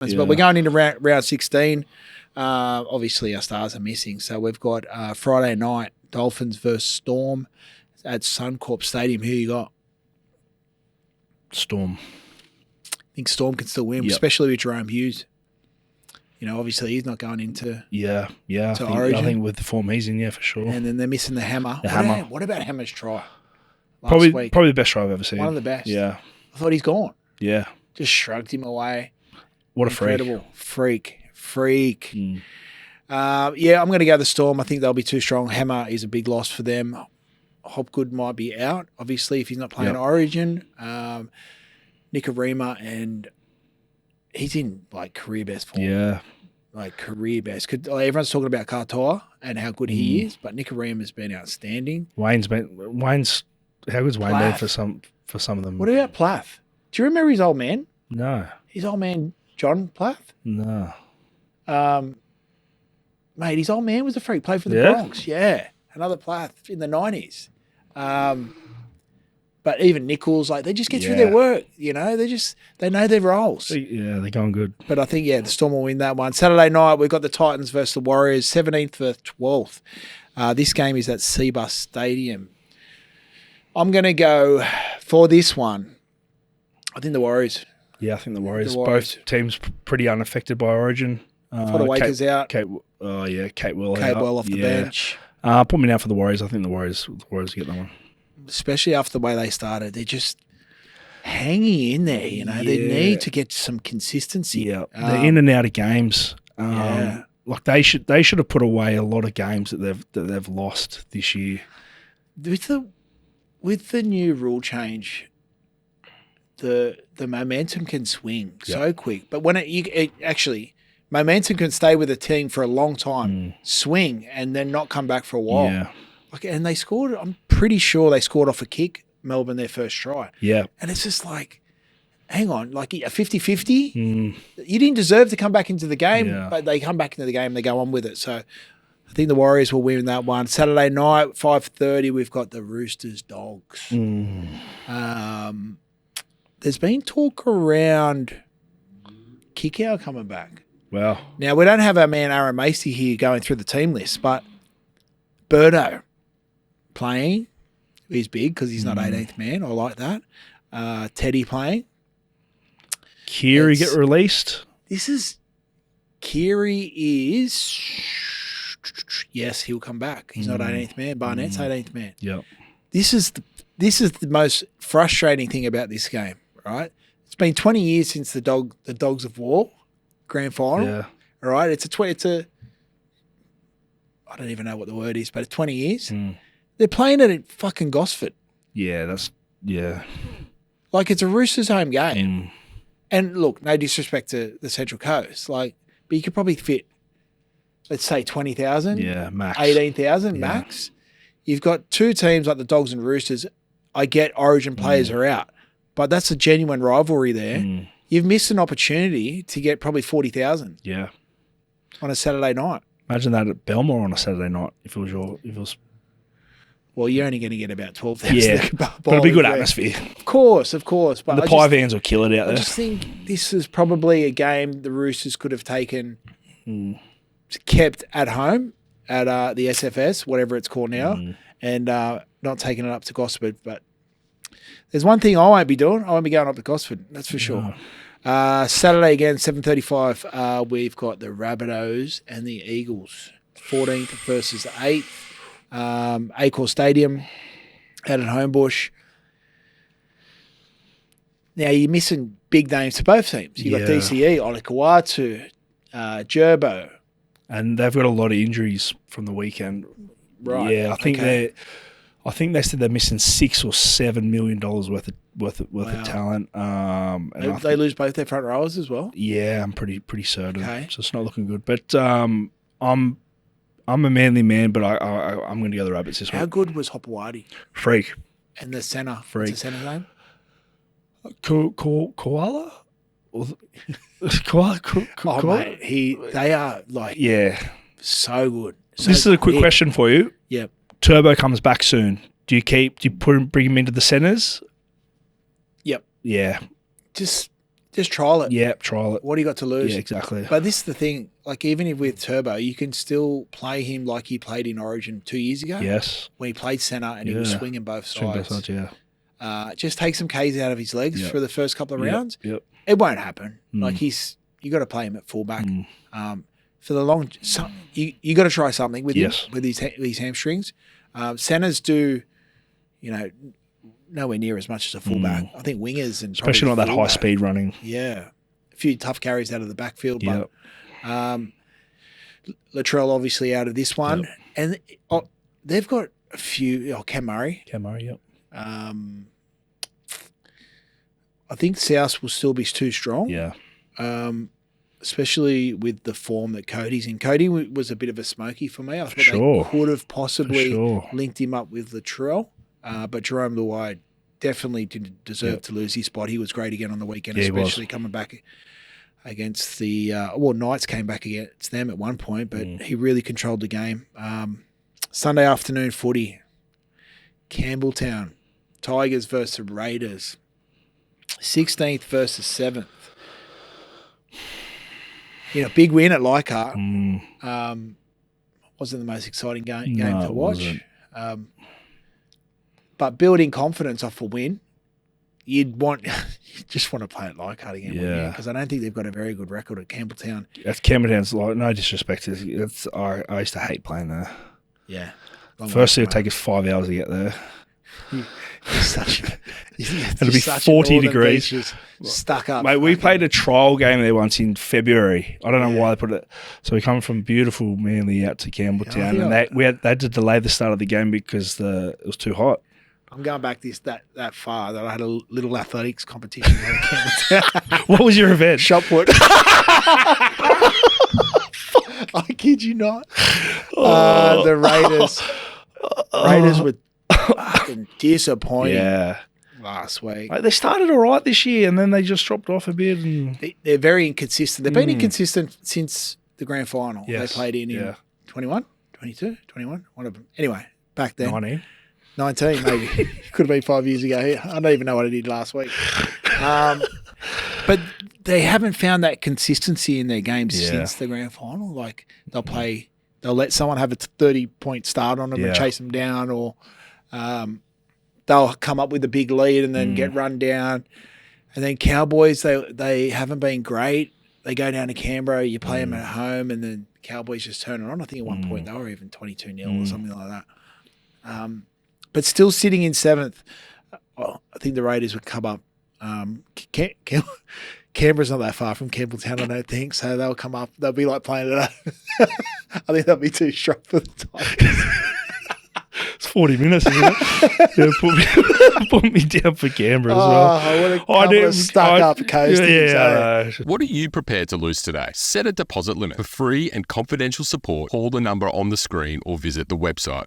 But we're going into round 16. Obviously, our stars are missing. So we've got Friday night, Dolphins versus Storm at Suncorp Stadium. Who you got? Storm. I think Storm can still win, especially with Jerome Hughes. You know, obviously he's not going into Origin. I think with the form he's in, for sure. And then they're missing the hammer. What about Hammer's try? Probably the best try I've ever seen. One of the best. Yeah. I thought he's gone. Yeah. Just shrugged him away. What a Incredible. Freak. I'm going to go the Storm. I think they'll be too strong. Hammer is a big loss for them. Hopgood might be out, obviously, if he's not playing Origin. Nikorima, and he's in, career best form. Yeah. Career best. Everyone's talking about Katoa and how good he is, but Nikorima has been outstanding. How good's Wayne been for some of them? What about Plath? Do you remember his old man? No. His old man, John Plath? No. Mate, his old man was a freak. Played for the Bronx. Yeah. Another Plath in the 90s. But even Nichols, they just get through their work, you know. They know their roles. Yeah, they're going good. But I think, the Storm will win that one. Saturday night, we've got the Titans versus the Warriors, 17th versus 12th. This game is at Seabus Stadium. I'm going to go for this one. I think the Warriors. Yeah, I think the Warriors. Both teams pretty unaffected by Origin. Wakers out. Kate Well off the bench. Put me down for the Warriors. I think the Warriors get that one. Especially after the way they started. They're just hanging in there, you know. They need to get some consistency. Yeah, they're in and out of games. They should have put away a lot of games that they've lost this year. With the new rule change, the momentum can swing so quick. But when it actually momentum can stay with a team for a long time, swing, and then not come back for a while. Yeah. And they scored, I'm pretty sure they scored off a kick, Melbourne, their first try. Yeah. And it's just hang on, a 50-50? You didn't deserve to come back into the game, but they come back into the game and they go on with it. So I think the Warriors will win that one. Saturday night, 5:30, we've got the Roosters Dogs. There's been talk around Kikau coming back. Wow. Now, we don't have our man Aaron Macy here going through the team list, but Birdo playing is big because he's not 18th man. I like that. Teddy playing. Kiri get released? Kiri is... Yes, he'll come back. He's not 18th man. Barnett's 18th man. Yep. This is the most frustrating thing about this game, right? It's been 20 years since the Dogs of War grand final. Yeah. All right. It's a I don't even know what the word is, but it's 20 years. They're playing it at fucking Gosford. Yeah, it's a Roosters home game. And look, no disrespect to the Central Coast, but you could probably fit, let's say 20,000. Yeah, max. 18,000 max. You've got two teams like the Dogs and Roosters. I get Origin players are out, but that's a genuine rivalry there. You've missed an opportunity to get probably 40,000. Yeah. On a Saturday night. Imagine that at Belmore on a Saturday night if it was. Well, you're only going to get about 12,000. Yeah, but it'll be good atmosphere. Of course. But the pie vans will kill it out there. I just think this is probably a game the Roosters could have taken, kept at home at the SFS, whatever it's called now, and not taking it up to Gosford. But there's one thing I won't be doing. I won't be going up to Gosford, that's for sure. Saturday again, 7:35. We've got the Rabbitohs and the Eagles, 14th versus 8th. Accor Stadium out at Homebush. Now you're missing big names to both teams. You've got DCE, Olakawatu, Gerbo. And they've got a lot of injuries from the weekend. Right. Yeah, I think they said they're missing $6 or $7 million worth of talent. And they lose both their front rowers as well. Yeah, I'm pretty certain. Okay. So it's not looking good. But I'm a Manly man, but I'm going to go the Rabbits this week. How good was Hopewadi? Freak. And the centre. Freak. What's the centre name? Koala? Oh, mate, they are so good. So this is a quick question for you. Yep. Turbo comes back soon. Do you bring him into the centres? Yep. Yeah. Just Just trial it. Yeah, trial it. What do you got to lose? Yeah, exactly. But this is the thing. Like, even if with Turbo, you can still play him like he played in Origin 2 years ago. Yes. When he played centre and he was swinging both sides. Yeah. Just take some Ks out of his legs for the first couple of rounds. Yep. It won't happen. Like, you got to play him at fullback. For the long, you got to try something with him, with these hamstrings. Centers do, nowhere near as much as a fullback. I think wingers and especially not that high speed running. Yeah, a few tough carries out of the backfield, but Latrell obviously out of this one, and they've got a few. Cam Murray. Yep. I think South will still be too strong. Yeah. Especially with the form that Cody's in. Cody was a bit of a smoky for me. I thought they could have possibly linked him up with Latrell, but Jerome Luai definitely didn't deserve to lose his spot. He was great again on the weekend, especially coming back against the Knights came back against them at one point, but he really controlled the game. Sunday afternoon footy, Campbelltown, Tigers versus Raiders, 16th versus 7th. Big win at Leichhardt. Wasn't the most exciting game to watch. But building confidence off a win, you just want to play at Leichhardt again. Yeah. Because I don't think they've got a very good record at Campbelltown. That's Campbelltown's no disrespect. I used to hate playing there. Yeah. Firstly, it'd take us 5 hours to get there. It'll be 40 degrees. Stuck up. Mate, we played a trial game there once in February. I don't know why they put it. So we come from beautiful Manly out to Campbelltown, and they had to delay the start of the game because it was too hot. I'm going back that far that I had a little athletics competition at Campbelltown. What was your event? Shot put. I kid you not. The Raiders were fucking disappointing last week. Like, they started all right this year, and then they just dropped off a bit. And they're very inconsistent. They've been inconsistent since the grand final. They played in 21, 22, 21, one of them. Anyway, back then. 19 maybe. Could have been 5 years ago. I don't even know what I did last week. But they haven't found that consistency in their games since the grand final. Like, they'll let someone have a 30-point start on them and chase them down, or they'll come up with a big lead and then get run down. And then Cowboys, they haven't been great. They go down to Canberra, you play them at home, and then Cowboys just turn it on. I think at one point they were even 22-0 or something like that. But still sitting in 7th. Well, I think the Raiders would come up. Canberra's not that far from Campbelltown, I don't think. So they'll come up. They'll be like playing it up. I think they'll be too strong for the Tigers. It's 40 minutes, isn't it? Put me down for Canberra as well. I didn't stuck up coasting. What are you prepared to lose today? Set a deposit limit. For free and confidential support, call the number on the screen or visit the website.